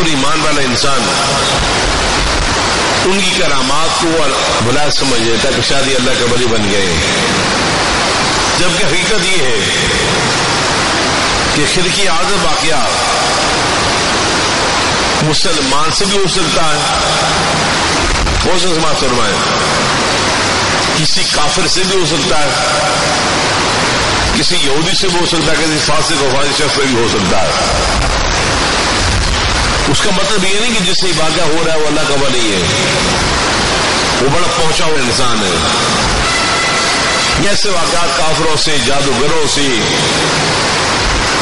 معمولی ایمان والا انسان ان کی کرامات کو بلا سمجھ لیتا کہ شاید یہ اللہ کا ولی بن گئے، جبکہ حقیقت یہ ہے کہ خرقی عادت واقعہ مسلمان سے بھی ہو سکتا ہے، وہ سے سماعت فرمائے، کسی کافر سے بھی ہو سکتا ہے، کسی یہودی سے بھی ہو سکتا ہے، کسی فاسق و فاجر شخص سے بھی ہو سکتا ہے۔ اس کا مطلب یہ نہیں کہ جس سے واقعہ ہو رہا ہے وہ اللہ کا ولی ہے، وہ بڑا پہنچا ہوا انسان ہے۔ ایسے واقعات کافروں سے، جادوگروں سے،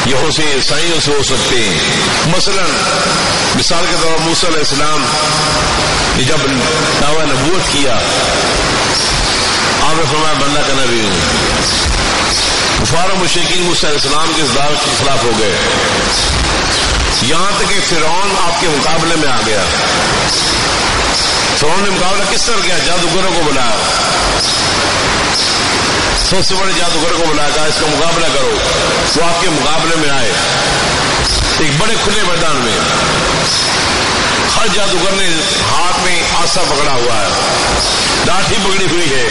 یہود سے، عیسائیوں سے ہو سکتے ہیں۔ مثلا مثال کے طور پر موسیٰ علیہ السلام نے جب دعویٰ نبوت کیا، آپ نے فرمایا میں اللہ کا نبی ہوں، کفار و مشرکین موسیٰ علیہ السلام کے اس دعوے کے خلاف ہو گئے، یہاں تک کہ فرعون آپ کے مقابلے میں آ گیا۔ فرعون نے مقابلہ کس طرح کیا؟ جادوگروں کو بلایا، سب سے بڑے جادوگر کو بلایا، کہا اس کا مقابلہ کرو، وہ آپ کے مقابلے میں آئے ایک بڑے کھلے میدان میں، ہر جادوگر نے ہاتھ میں آسا پکڑا ہوا ہے، لاٹھی پکڑی ہوئی ہے،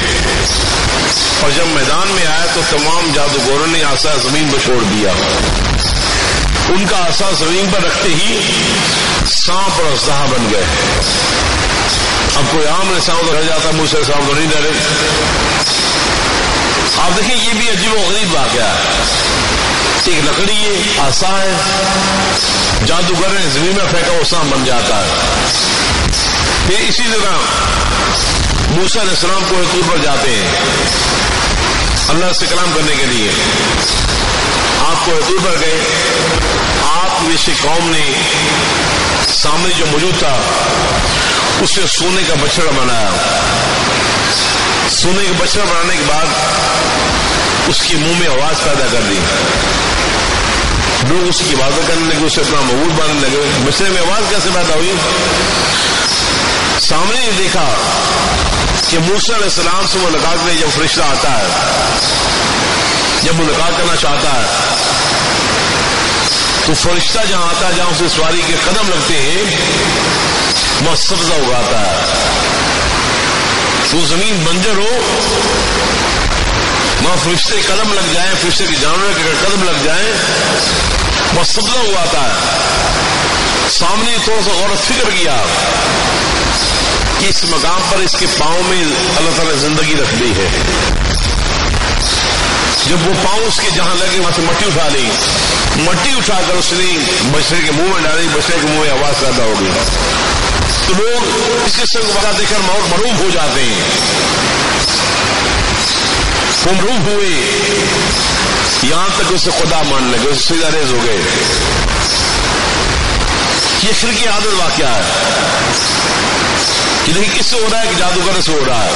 اور جب میدان میں آیا تو تمام جادوگروں نے آسا زمین پر چھوڑ دیا، ان کا آسا زمین پر رکھتے ہی سانپ اور اژدہا بن گئے۔ اب کوئی عام انسان تو رہ جاتا، موسیٰ علیہ السلام تو نہیں ڈرے۔ آپ دیکھیں یہ بھی عجیب و غریب واقعہ ہے، ایک لکڑی ہے، آسا ہے، جادوگر نے زمین میں پھینکا، وہ سانپ بن جاتا ہے۔ پھر اسی طرح موسیٰ علیہ السلام کوہ طور پر جاتے ہیں اللہ سے کلام کرنے کے لیے، آپ کوہ طور پر گئے، آپ جیسے قوم نے سامنے جو موجود تھا اسے سونے کا بچڑا بنایا، سونے کا بچڑا بنانے کے بعد اس کے منہ میں آواز پیدا کر دی، لوگ اس کی عبادت کرنے لگے، اسے اپنا معبود ماننے لگے۔ بچڑے میں آواز کیسے پیدا ہوئی؟ سامنے نے دیکھا کہ موسیٰ علیہ السلام سے ملاقات میں جب فرشتہ آتا ہے، جب ملاقات کرنا چاہتا ہے تو فرشتہ جہاں آتا ہے، جہاں اسے سواری کے قدم لگتے ہیں وہاں سبزہ اگاتا ہے، وہ زمین بنجر ہو، وہاں فرشتے قدم لگ جائیں، فرشتے کے جانور کے قدم لگ جائیں، وہاں سبزہ اگاتا ہے۔ سامنے تھوڑا سا غور و فکر کیا کہ اس مقام پر اس کے پاؤں میں اللہ تعالیٰ نے زندگی رکھ دی ہے، جب وہ پاؤں اس کے جہاں لگے وہاں سے مٹی اٹھا لی، مٹی اٹھا کر اس نے بچڑے کے منہ میں ڈالی، بچڑے کے منہ میں آواز پیدا ہو گئی، تو لوگ اس کے سنگ وغیرہ دیکھ کر محروم ہو جاتے ہیں، وہ محروم ہوئے، یہاں تک اسے خدا مان لگے، اسے سجدہ ریز ہو گئے۔ یہ شرکی عادت واقعہ ہے کہ لیکن کس سے ہو رہا ہے؟ کہ جادوگر سے ہو رہا ہے،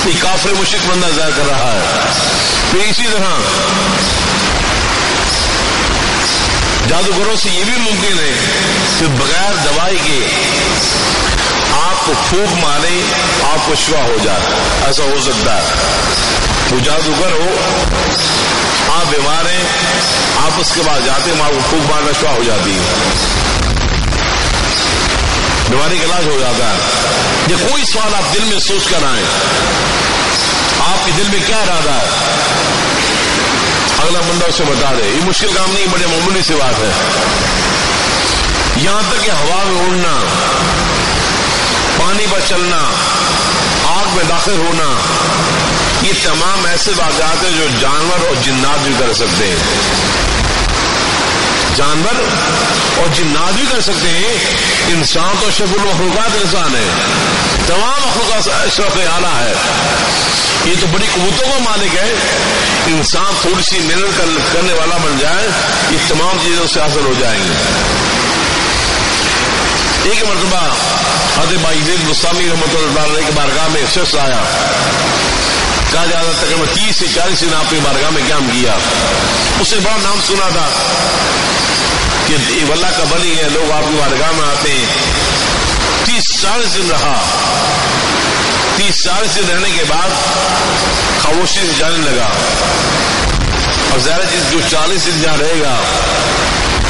یہ کافر مشرک بندہ ظاہر کر رہا ہے۔ پھر اسی طرح جادوگروں سے یہ بھی ممکن ہے کہ بغیر دوائی کے آپ کو پھونک مارے، آپ کو شفا ہو جائے، ایسا ہو سکتا ہے۔ وہ جادوگر ہو، آپ بیمار ہیں، آپ اس کے بعد جاتے ہیں، آپ کو پھونک مارنا شفا ہو جاتی ہے، بیماری کا علاج ہو جاتا ہے۔ یہ کوئی سوال آپ دل میں سوچ کر آئیں، آپ کے دل میں کیا ارادہ ہے، اگلا بندہ اسے بتا دے، یہ مشکل کام نہیں، بڑے معمولی سی بات ہے۔ یہاں تک کہ ہوا میں اڑنا، پانی پر چلنا، آگ میں داخل ہونا، یہ تمام ایسے واقعات ہیں جو جانور اور جنات بھی کر سکتے ہیں، جانور اور جنات بھی کر سکتے ہیں۔ انسان تو اشرف المخلوقات انسان ہے، تمام مخلوقات اشرف اعلیٰ ہے، یہ تو بڑی قوتوں کا مالک ہے۔ انسان تھوڑی سی محنت کرنے والا بن جائے، یہ تمام چیزیں اس سے حاصل ہو جائیں گی۔ ایک مرتبہ حضرت بایزید بستامی رحمۃ اللہ علیہ کی بارگاہ میں ایک شخص آیا، کہا جاتا تقریباً 30 سے 40 دن آپ کی بارگاہ میں قیام کیا، اس نے بڑا نام سنا تھا کہ یہ اللہ کا ولی ہے، لوگ آپ کی بارگاہ میں آتے ہیں۔ 30-40 دن رہا، 30-40 دن رہنے کے بعد خاموشی سے جانے لگا، اور ظاہر چیز جو 40 دن جہاں رہے گا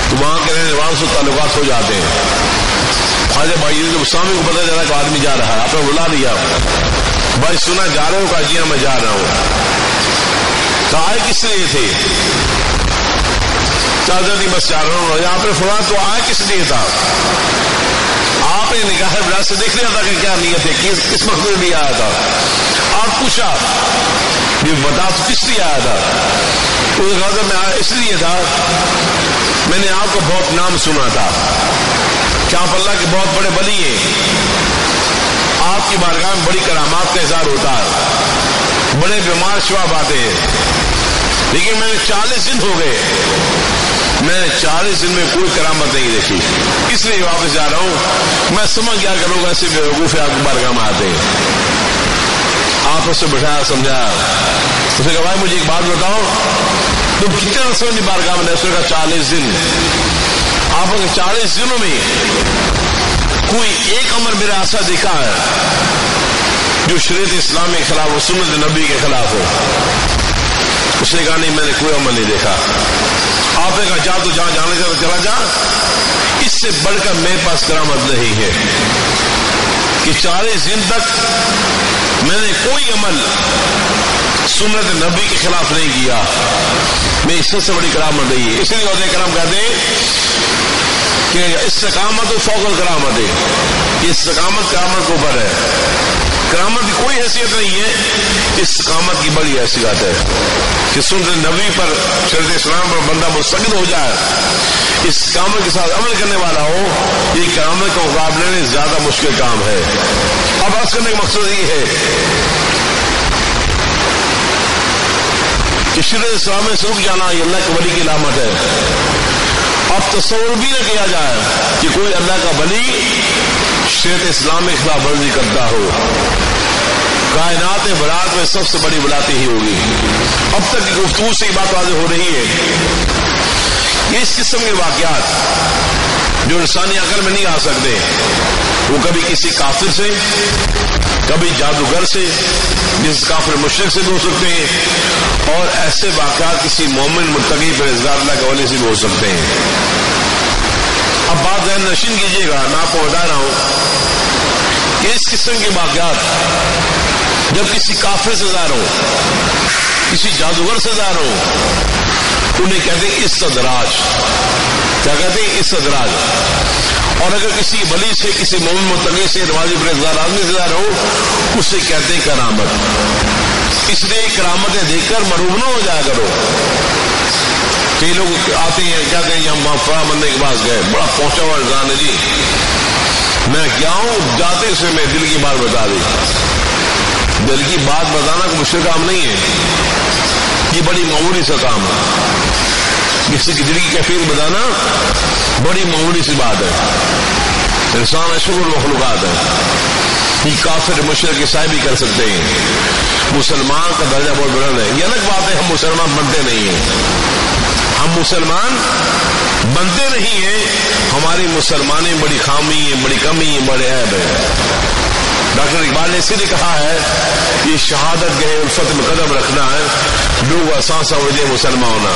تو وہاں کے رہنے والوں سے تعلقات ہو جاتے ہیں. خواجہ بھائی جب سامنے کو پتہ چلا کہ آدمی جا رہا ہے, آپ نے بلا لیا, بھائی سنا جا رہے ہو؟ کہا جی ہاں میں جا رہا ہوں. کہا آئے کس لیے تھے؟ چادر نہیں بس جا رہا ہوں. یہاں پہ فرمایا تو آئے کس لیے تھا؟ آپ نے نگاہ بلا سے دیکھ لیا تھا کہ کیا نیت ہے, کس مقصد میں آیا تھا. آپ پوچھا یہ بتا تو کس لیے آیا تھا؟ اس نے کہا میں اس لیے تھا میں نے آپ کو بہت نام سنا تھا کہ آپ اللہ کے بہت بڑے ولی ہیں, آپ کی بارگاہ میں بڑی کرامات کا اظہار ہوتا ہے, بڑے بیمار شفا پاتے ہیں, لیکن میں نے 40 دن ہو گئے, میں 40 دن میں کوئی کرامت نہیں دیکھی, اس لیے واپس جا رہا ہوں. میں سمجھ گیا کہ لوگ ایسے بیوقوف آپ کی بارگاہ میں آتے ہیں. آپ اس سے بٹھایا, سمجھایا, اس نے کہا بھائی مجھے ایک بات بتاؤ, تم کتنے عرصے میں بارگاہ میں؟ اس نے کہا 40 دن. آپ نے 40 دنوں میں کوئی ایک عمل میرا ایسا دیکھا ہے جو شریعت اسلام کے خلاف ہو, سنت نبی کے خلاف ہو؟ اس نے کہا نہیں میں نے کوئی عمل نہیں دیکھا. آپ نے کہا جا تو جہاں جانے کا چلا جا, اس سے بڑھ کر میرے پاس کرامت نہیں ہے کہ 40 دن تک میں نے کوئی عمل سنت نبی کے خلاف نہیں کیا, میں اس سے بڑی کرامت نہیں ہے. اس لیے عہدے کرام کہتے ہیں کہ استقامت و فوق الکرامت ہے, یہ استقامت کرامت کے اوپر ہے. کرامت کی کوئی حیثیت نہیں ہے, استقامت کی بڑی حیثیت ہے کہ سنت نبی پر, شریعت اسلام پر بندہ مستقل ہو جائے, استقامت کے ساتھ عمل کرنے والا ہو. یہ کرامت کے مقابلے میں زیادہ مشکل کام ہے. اب عرض کرنے کا مقصد یہ ہے کہ شریعت اسلام میں سے رک جانا یہ اللہ کے ولی کی علامت ہے. اب تصور بھی نہ کیا جائے کہ کوئی اللہ کا ولی شریعت اسلام میں خلاف ورزی کرتا ہو. کائنات برات میں سب سے بڑی بلاتی ہی ہوگی. اب تک کی گفتگو سے یہ بات واضح ہو رہی ہے کہ اس قسم کے واقعات جو انسانی عقل میں نہیں آ سکتے, وہ کبھی کسی کافر سے, کبھی جادوگر سے, جس کافر مشرک سے بھی ہو سکتے ہیں, اور ایسے واقعات کسی مومن متقی پرہیزگار اللہ کے ولی سے بھی ہو سکتے ہیں. اب بات ذہن نشین کیجیے گا, میں آپ کو بتا رہا ہوں کہ اس قسم کے واقعات جب کسی کافر سے ظاہر ہو, کسی جادوگر سے ظاہر ہو, انہیں کہتے ہیں استدراج. کیا کہتے ہیں؟ استدراج. اور اگر کسی ولی سے, کسی مومن متقی سے, نمازی پرہیزگار آدمی سے ظاہر ہو, اسے کہتے ہیں کرامت. اس لیے کرامتیں دیکھ کر مرعوب نہ ہو جایا کرو. کئی لوگ آتے ہیں کہتے ہیں ہم وہاں فلاں بندے کے پاس گئے, بڑا پہنچا ہوا انسان ہے جی, میں کیا ہوں, جاتے سے میں دل کی بات بتا دی. دل کی بات بتانا کوئی مشکل کام نہیں ہے, یہ بڑی معمولی سا کام ہے. کسی کی دل کی کیفیت بتانا بڑی معمولی سی بات ہے. انسان اشرف المخلوقات ہے, یہ کافر مشرک عیسائی بھی کر سکتے ہیں. مسلمان کا درجہ بہت بلند ہے. یہ الگ بات ہے ہم مسلمان بنتے نہیں ہیں, ہم مسلمان بنتے نہیں ہیں, ہماری مسلمانیں بڑی خامی ہیں, بڑی کمی ہیں, بڑے عیب ہیں. ڈاکٹر اقبال نے اسی لیے کہا ہے یہ شہادت گئے الفت میں قدم رکھنا ہے, لوگ آسان سمجھے مسلمان ہونا,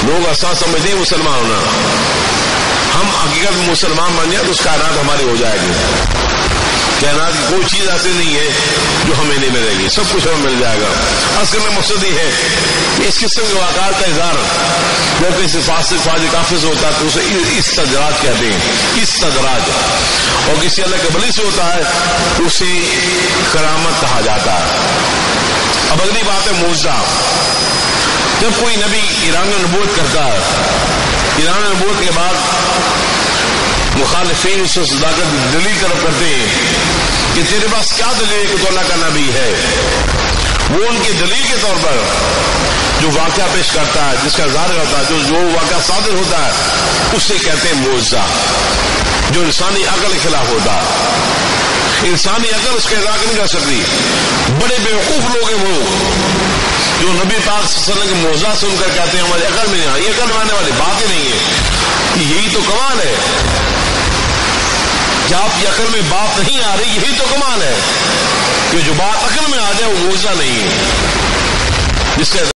لوگ آسان سمجھے مسلمان ہونا. ہم حقیقت میں مسلمان بن جائیں تو اس کائنات ہماری ہو جائے گی. کائنات کی کوئی چیز ایسی نہیں ہے جو ہمیں نہیں ملے گی, سب کچھ ہمیں مل جائے گا. اصل میں مقصد یہ ہے کہ اس قسم کے واقعات کا اظہار جب کسی فاسق فاجر کافر سے ہوتا ہے تو اسے استدراج کہتے ہیں, استدراج. اور کسی اللہ کے ولی سے ہوتا ہے تو اسے کرامت کہا جاتا ہے. اب اگلی بات ہے معجزہ. جب کوئی نبی اعلان نبوت کرتا ہے, اعلان نبوت کے بعد مخالفین اس سے صداقت دلیل طلب کرتے ہیں کہ تیرے پاس کیا دلیل ہے کہ تو اللہ کا نبی ہے. وہ ان کی دلیل کے طور پر جو واقعہ پیش کرتا ہے, جس کا ظاہر ہوتا ہے, جو واقعہ صادر ہوتا ہے, اسے کہتے ہیں معجزہ, جو انسانی عقل کے خلاف ہوتا ہے. انسانی عقل اس کا ادراک نہیں کر سکتی. بڑے بیوقوف لوگ ہیں وہ جو نبی پاک صلی اللہ علیہ وسلم کے معجزہ سن کر کہتے ہیں ہماری عقل میں نہیں آئی. یہ عقل میں آنے والی بات ہی نہیں ہے. یہی تو کمال ہے کہ آپ کی عقل میں بات نہیں آ رہی, یہی تو کمال ہے کہ جو بات عقل میں آ جائے وہ معجزہ نہیں ہے, جس سے